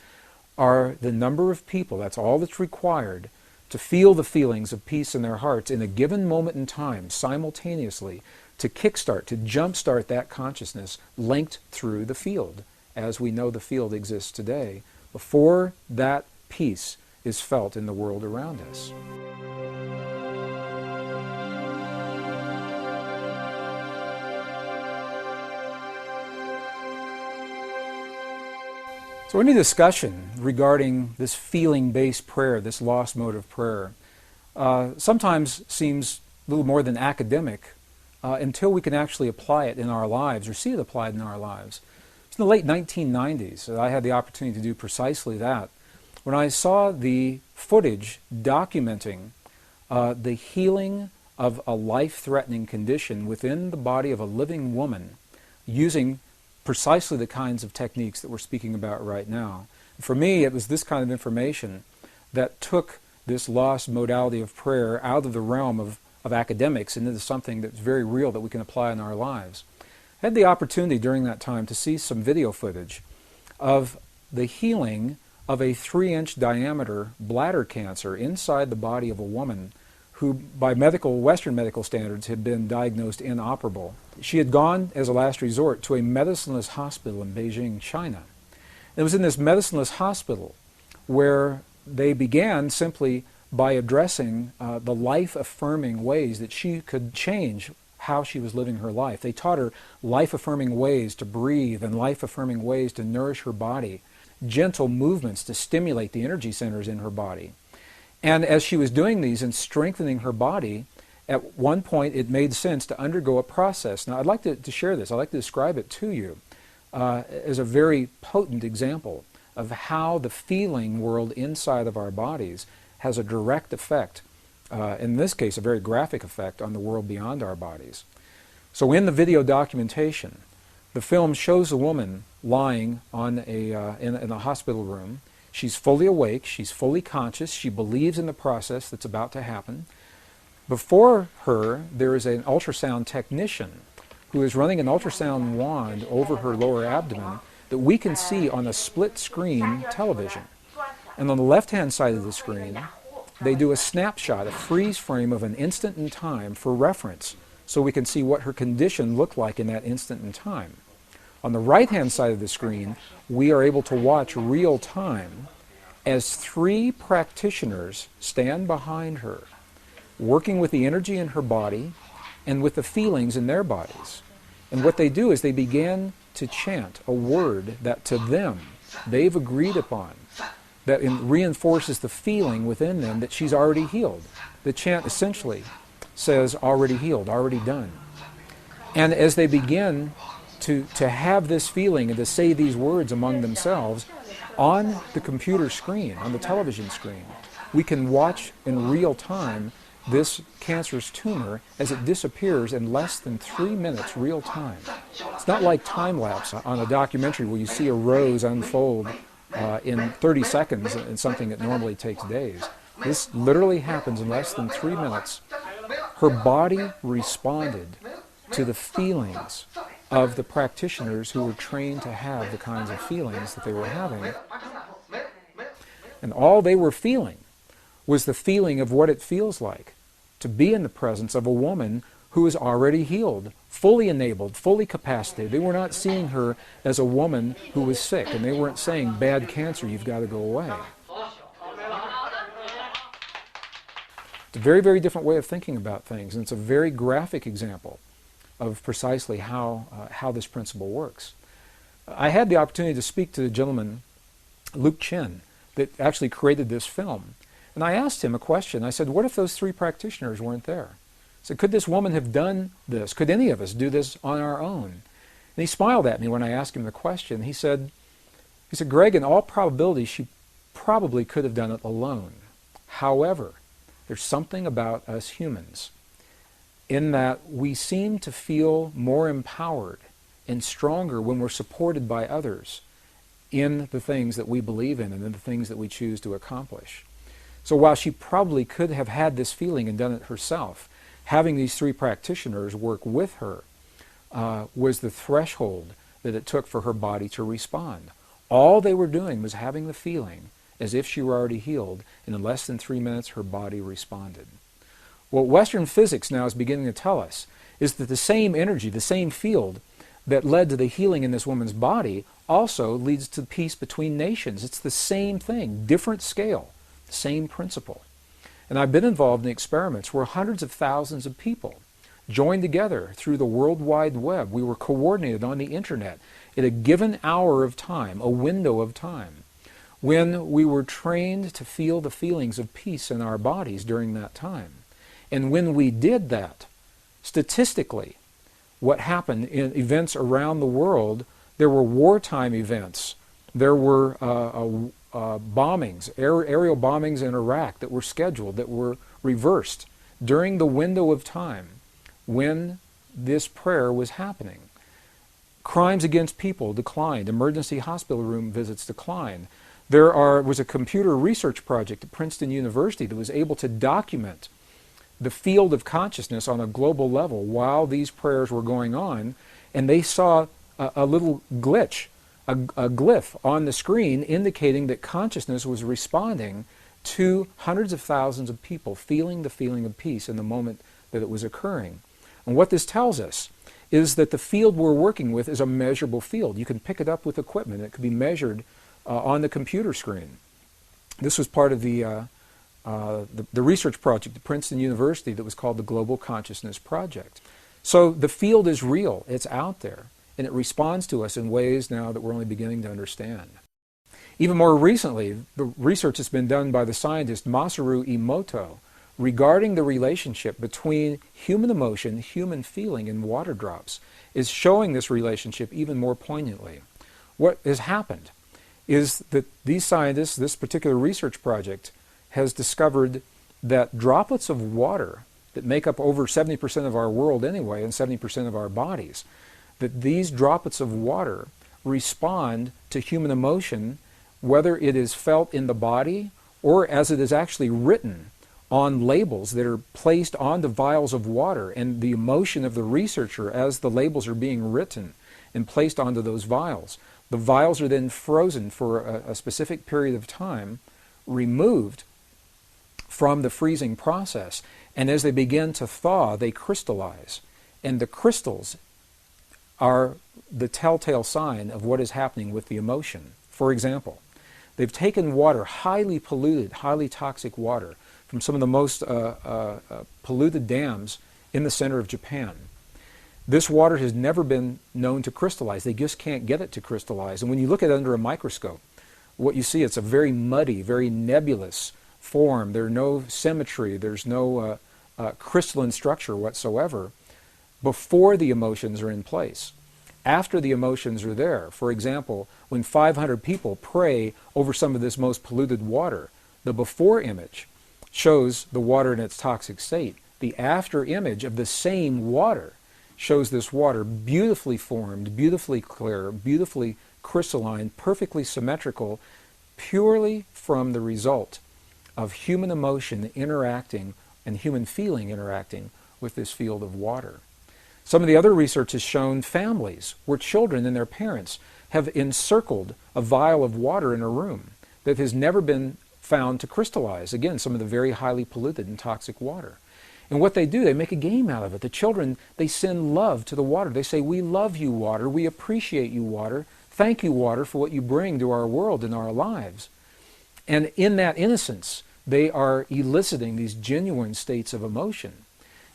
are the number of people, that's all that's required, to feel the feelings of peace in their hearts in a given moment in time, simultaneously, to kickstart, to jumpstart that consciousness linked through the field, as we know the field exists today, before that peace is felt in the world around us. So any discussion regarding this feeling-based prayer, this lost mode of prayer, sometimes seems a little more than academic until we can actually apply it in our lives or see it applied in our lives. It's in the late 1990s that I had the opportunity to do precisely that, when I saw the footage documenting the healing of a life-threatening condition within the body of a living woman using precisely the kinds of techniques that we're speaking about right now. For me, it was this kind of information that took this lost modality of prayer out of the realm of academics and into something that's very real that we can apply in our lives. I had the opportunity during that time to see some video footage of the healing of a 3-inch diameter bladder cancer inside the body of a woman who, by Western medical standards, had been diagnosed inoperable. She had gone, as a last resort, to a medicineless hospital in Beijing, China. It was in this medicineless hospital where they began simply by addressing the life-affirming ways that she could change how she was living her life. They taught her life-affirming ways to breathe and life-affirming ways to nourish her body, gentle movements to stimulate the energy centers in her body. And as she was doing these and strengthening her body, at one point it made sense to undergo a process. Now I'd like to share this. I'd like to describe it to you as a very potent example of how the feeling world inside of our bodies has a direct effect, in this case a very graphic effect, on the world beyond our bodies. So in the video documentation, the film shows a woman lying on in a hospital room. She's fully awake, she's fully conscious, she believes in the process that's about to happen. Before her, there is an ultrasound technician who is running an ultrasound wand over her lower abdomen that we can see on a split-screen television. And on the left-hand side of the screen, they do a snapshot, a freeze frame of an instant in time for reference, so we can see what her condition looked like in that instant in time. On the right-hand side of the screen, we are able to watch real time as 3 practitioners stand behind her, working with the energy in her body and with the feelings in their bodies. And what they do is they begin to chant a word that to them they've agreed upon, that reinforces the feeling within them that she's already healed. The chant essentially says, already healed, already done. And as they begin to have this feeling and to say these words among themselves, on the computer screen, on the television screen, we can watch in real time this cancerous tumor as it disappears in less than 3 minutes real time. It's not like time-lapse on a documentary where you see a rose unfold in 30 seconds in something that normally takes days. This literally happens in less than 3 minutes. Her body responded to the feelings of the practitioners who were trained to have the kinds of feelings that they were having. And all they were feeling was the feeling of what it feels like to be in the presence of a woman who is already healed, fully enabled, fully capacitated. They were not seeing her as a woman who was sick, and they weren't saying, bad cancer, you've got to go away. It's a very, very different way of thinking about things, and it's a very graphic example of precisely how this principle works. I had the opportunity to speak to the gentleman, Luke Chin, that actually created this film. And I asked him a question. I said, what if those 3 practitioners weren't there? I said, could this woman have done this? Could any of us do this on our own? And he smiled at me when I asked him the question. He said, Gregg, in all probability, she probably could have done it alone. However, there's something about us humans in that we seem to feel more empowered and stronger when we're supported by others in the things that we believe in and in the things that we choose to accomplish. So while she probably could have had this feeling and done it herself, having these 3 practitioners work with her was the threshold that it took for her body to respond. All they were doing was having the feeling as if she were already healed, and in less than 3 minutes her body responded. What Western physics now is beginning to tell us is that the same energy, the same field that led to the healing in this woman's body also leads to peace between nations. It's the same thing, different scale, same principle. And I've been involved in experiments where hundreds of thousands of people joined together through the World Wide Web. We were coordinated on the internet at a given hour of time, a window of time, when we were trained to feel the feelings of peace in our bodies during that time. And when we did that, statistically, what happened in events around the world, there were wartime events. There were bombings, aerial bombings in Iraq that were scheduled, that were reversed during the window of time when this prayer was happening. Crimes against people declined. Emergency hospital room visits declined. There was a computer research project at Princeton University that was able to document the field of consciousness on a global level while these prayers were going on, and they saw a little glitch, a glyph on the screen indicating that consciousness was responding to hundreds of thousands of people feeling the feeling of peace in the moment that it was occurring. And what this tells us is that the field we're working with is a measurable field. You can pick it up with equipment. It can be measured on the computer screen. This was part of the research project at Princeton University that was called the Global Consciousness Project. So the field is real. It's out there. And it responds to us in ways now that we're only beginning to understand. Even more recently, the research has been done by the scientist Masaru Emoto regarding the relationship between human emotion, human feeling, and water drops is showing this relationship even more poignantly. What has happened is that these scientists, this particular research project, has discovered that droplets of water that make up over 70% of our world anyway and 70% of our bodies, that these droplets of water respond to human emotion, whether it is felt in the body or as it is actually written on labels that are placed onto vials of water, and the emotion of the researcher as the labels are being written and placed onto those vials. The vials are then frozen for a specific period of time, removed from the freezing process, and as they begin to thaw, they crystallize. And the crystals are the telltale sign of what is happening with the emotion. For example, they've taken water, highly polluted, highly toxic water, from some of the most polluted dams in the center of Japan. This water has never been known to crystallize. They just can't get it to crystallize. And when you look at it under a microscope, what you see, it's a very muddy, very nebulous form. There's no symmetry. There's no crystalline structure whatsoever before the emotions are in place. After the emotions are there, for example, when 500 people pray over some of this most polluted water, the before image shows the water in its toxic state. The after image of the same water shows this water beautifully formed, beautifully clear, beautifully crystalline, perfectly symmetrical, purely from the result of human emotion interacting and human feeling interacting with this field of water. Some of the other research has shown families where children and their parents have encircled a vial of water in a room that has never been found to crystallize. Again, some of the very highly polluted and toxic water. And what they do, they make a game out of it. The children, they send love to the water. They say, "We love you, water. We appreciate you, water. Thank you, water, for what you bring to our world and our lives." And in that innocence, they are eliciting these genuine states of emotion.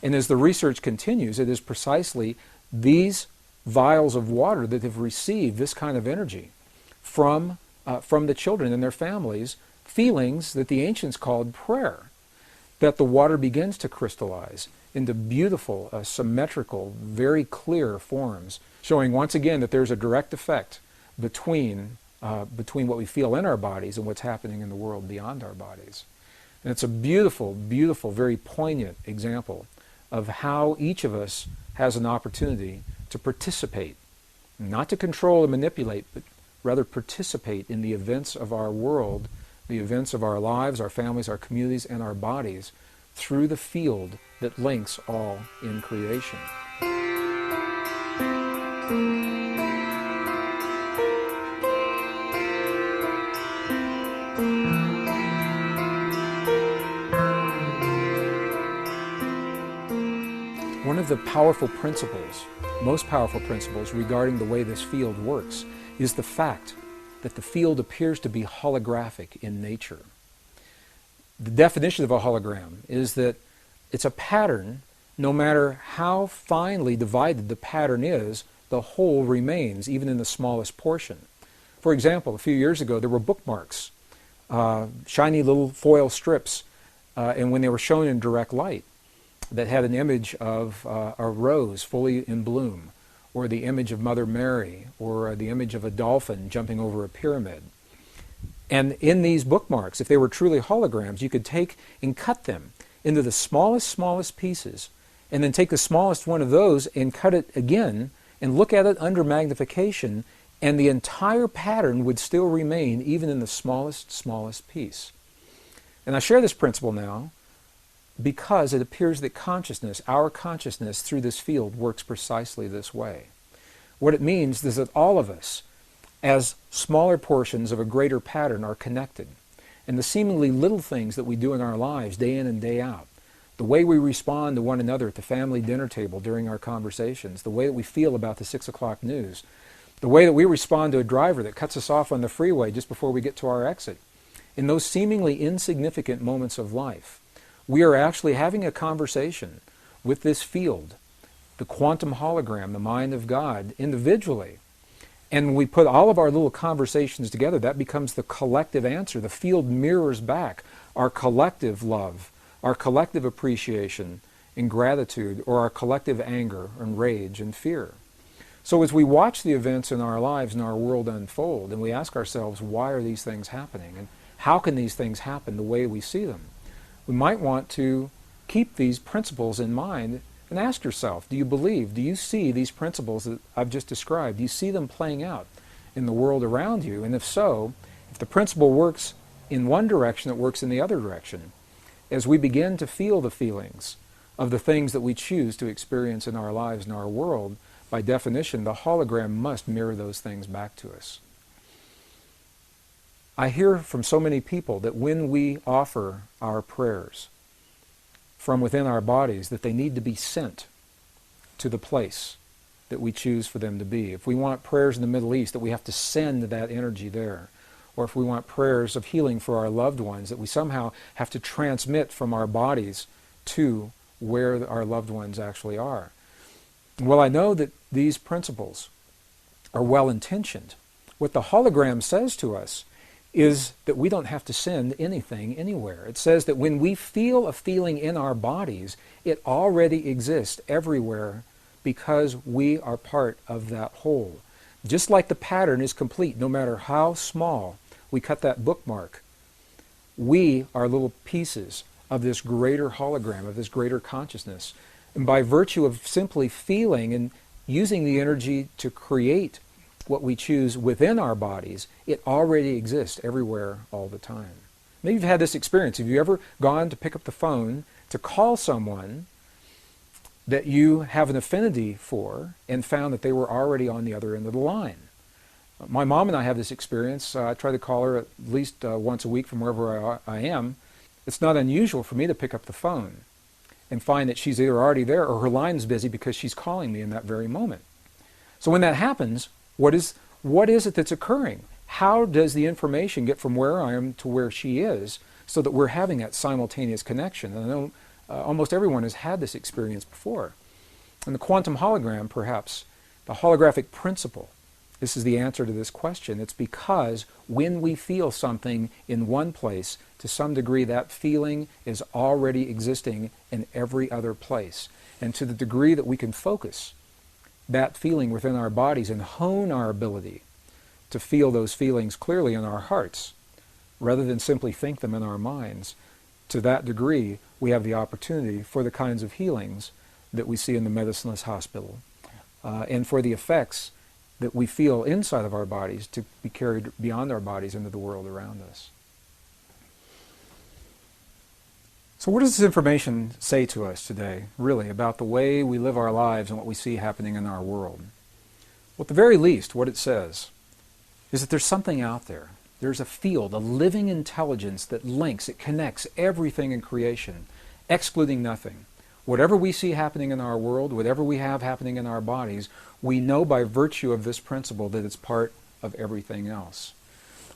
And as the research continues, it is precisely these vials of water that have received this kind of energy from the children and their families, feelings that the ancients called prayer, that the water begins to crystallize into beautiful, symmetrical, very clear forms, showing once again that there's a direct effect between what we feel in our bodies and what's happening in the world beyond our bodies. And it's a beautiful, beautiful, very poignant example of how each of us has an opportunity to participate, not to control and manipulate, but rather participate in the events of our world, the events of our lives, our families, our communities, and our bodies through the field that links all in creation. One of the powerful principles, most powerful principles regarding the way this field works is the fact that the field appears to be holographic in nature. The definition of a hologram is that it's a pattern no matter how finely divided the pattern is, the whole remains, even in the smallest portion. For example, a few years ago, there were bookmarks, shiny little foil strips, and when they were shown in direct light, that had an image of a rose fully in bloom, or the image of Mother Mary, or the image of a dolphin jumping over a pyramid. And in these bookmarks, if they were truly holograms, you could take and cut them into the smallest pieces, and then take the smallest one of those and cut it again, and look at it under magnification, and the entire pattern would still remain even in the smallest piece. And I share this principle now because it appears that consciousness, our consciousness through this field, works precisely this way. What it means is that all of us, as smaller portions of a greater pattern, are connected. And the seemingly little things that we do in our lives, day in and day out, the way we respond to one another at the family dinner table during our conversations, the way that we feel about the 6 o'clock news, the way that we respond to a driver that cuts us off on the freeway just before we get to our exit, in those seemingly insignificant moments of life, we are actually having a conversation with this field, the quantum hologram, the mind of God, individually. And when we put all of our little conversations together, that becomes the collective answer. The field mirrors back our collective love, our collective appreciation and gratitude, or our collective anger and rage and fear. So as we watch the events in our lives and our world unfold, and we ask ourselves, why are these things happening? And how can these things happen the way we see them? We might want to keep these principles in mind and ask yourself, do you believe, do you see these principles that I've just described? Do you see them playing out in the world around you? And if so, if the principle works in one direction, it works in the other direction. As we begin to feel the feelings of the things that we choose to experience in our lives and our world, by definition, the hologram must mirror those things back to us. I hear from so many people that when we offer our prayers from within our bodies, that they need to be sent to the place that we choose for them to be. If we want prayers in the Middle East, that we have to send that energy there. Or if we want prayers of healing for our loved ones, that we somehow have to transmit from our bodies to where our loved ones actually are. Well, I know that these principles are well-intentioned. What the hologram says to us is that we don't have to send anything anywhere. It says that when we feel a feeling in our bodies, it already exists everywhere because we are part of that whole. Just like the pattern is complete, no matter how small we cut that bookmark, we are little pieces of this greater hologram, of this greater consciousness. And by virtue of simply feeling and using the energy to create what we choose within our bodies, it already exists everywhere all the time. Maybe you've had this experience. Have you ever gone to pick up the phone to call someone that you have an affinity for and found that they were already on the other end of the line? My mom and I have this experience. I try to call her at least once a week from wherever I am. It's not unusual for me to pick up the phone and find that she's either already there or her line's busy because she's calling me in that very moment. So when that happens, what is it that's occurring? How does the information get from where I am to where she is so that we're having that simultaneous connection? And I know almost everyone has had this experience before. And the quantum hologram, perhaps, the holographic principle, this is the answer to this question. It's because when we feel something in one place, to some degree that feeling is already existing in every other place. And to the degree that we can focus that feeling within our bodies and hone our ability to feel those feelings clearly in our hearts, rather than simply think them in our minds, to that degree we have the opportunity for the kinds of healings that we see in the medicineless hospital, and for the effects that we feel inside of our bodies to be carried beyond our bodies into the world around us. So what does this information say to us today, really, about the way we live our lives and what we see happening in our world? Well, at the very least, what it says is that there's something out there. There's a field, a living intelligence that links, it connects everything in creation, excluding nothing. Whatever we see happening in our world, whatever we have happening in our bodies, we know by virtue of this principle that it's part of everything else.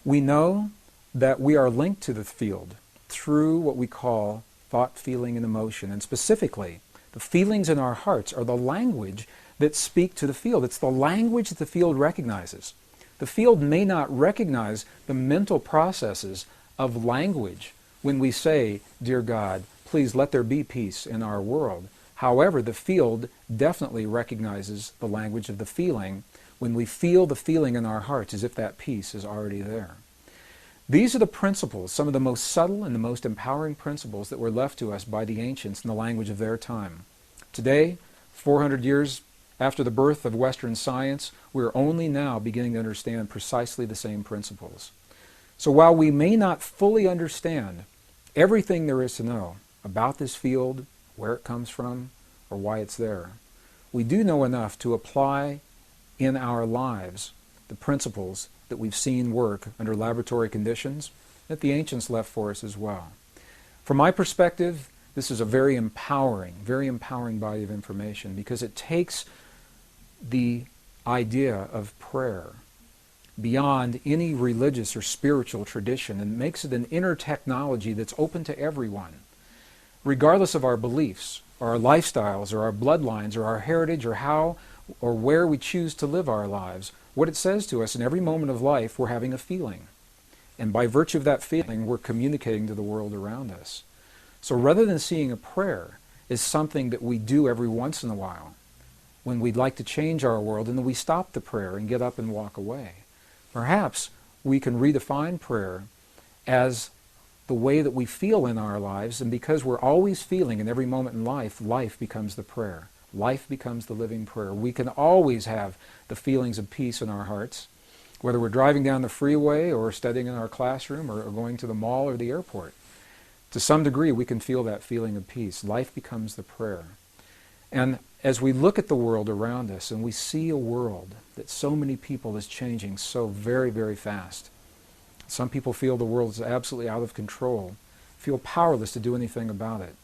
We know that we are linked to the field through what we call thought, feeling, and emotion. And specifically, The feelings in our hearts are the language that speak to the field. It's the language that the field recognizes. The field may not recognize the mental processes of language when we say, "Dear God, please let there be peace in our world." However, the field definitely recognizes the language of the feeling when we feel the feeling in our hearts as if that peace is already there. These are the principles, some of the most subtle and the most empowering principles that were left to us by the ancients in the language of their time. Today, 400 years after the birth of Western science, we're only now beginning to understand precisely the same principles. So while we may not fully understand everything there is to know about this field, where it comes from, or why it's there, we do know enough to apply in our lives the principles that we've seen work under laboratory conditions that the ancients left for us as well. From my perspective, this is a very empowering body of information, because it takes the idea of prayer beyond any religious or spiritual tradition and makes it an inner technology that's open to everyone, regardless of our beliefs, or our lifestyles, or our bloodlines, or our heritage, or how or where we choose to live our lives. What it says to us in every moment of life, we're having a feeling. And by virtue of that feeling, we're communicating to the world around us. So rather than seeing a prayer as something that we do every once in a while, when we'd like to change our world, and then we stop the prayer and get up and walk away, perhaps we can redefine prayer as the way that we feel in our lives, and because we're always feeling in every moment in life, life becomes the prayer. Life becomes the living prayer. We can always have the feelings of peace in our hearts, whether we're driving down the freeway or studying in our classroom or going to the mall or the airport. To some degree, we can feel that feeling of peace. Life becomes the prayer. And as we look at the world around us and we see a world that so many people is changing so very, very fast, some people feel the world is absolutely out of control, feel powerless to do anything about it.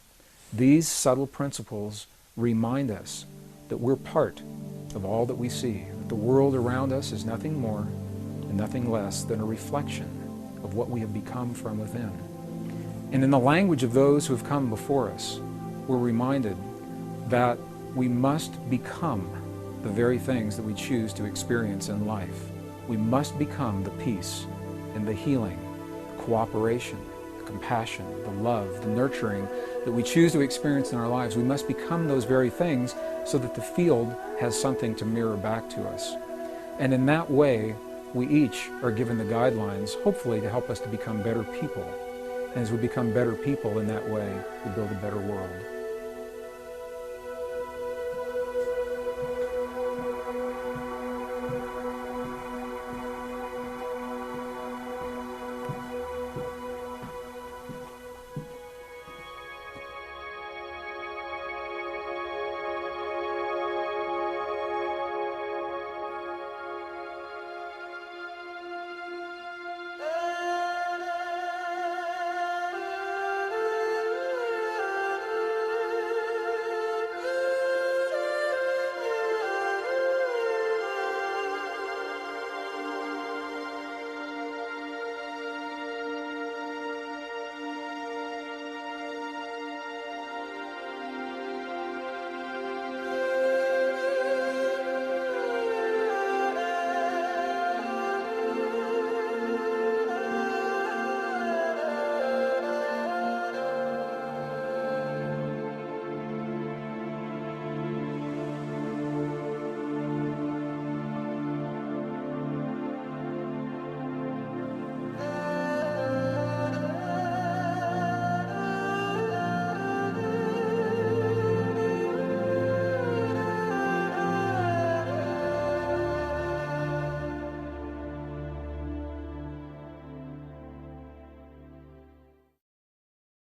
These subtle principles remind us that we're part of all that we see, that the world around us is nothing more and nothing less than a reflection of what we have become from within. And in the language of those who have come before us, we're reminded that we must become the very things that we choose to experience in life. We must become the peace and the healing, the cooperation, the compassion, the love, the nurturing that we choose to experience in our lives. We must become those very things so that the field has something to mirror back to us. And in that way, we each are given the guidelines, hopefully, to help us to become better people. And as we become better people in that way, we build a better world.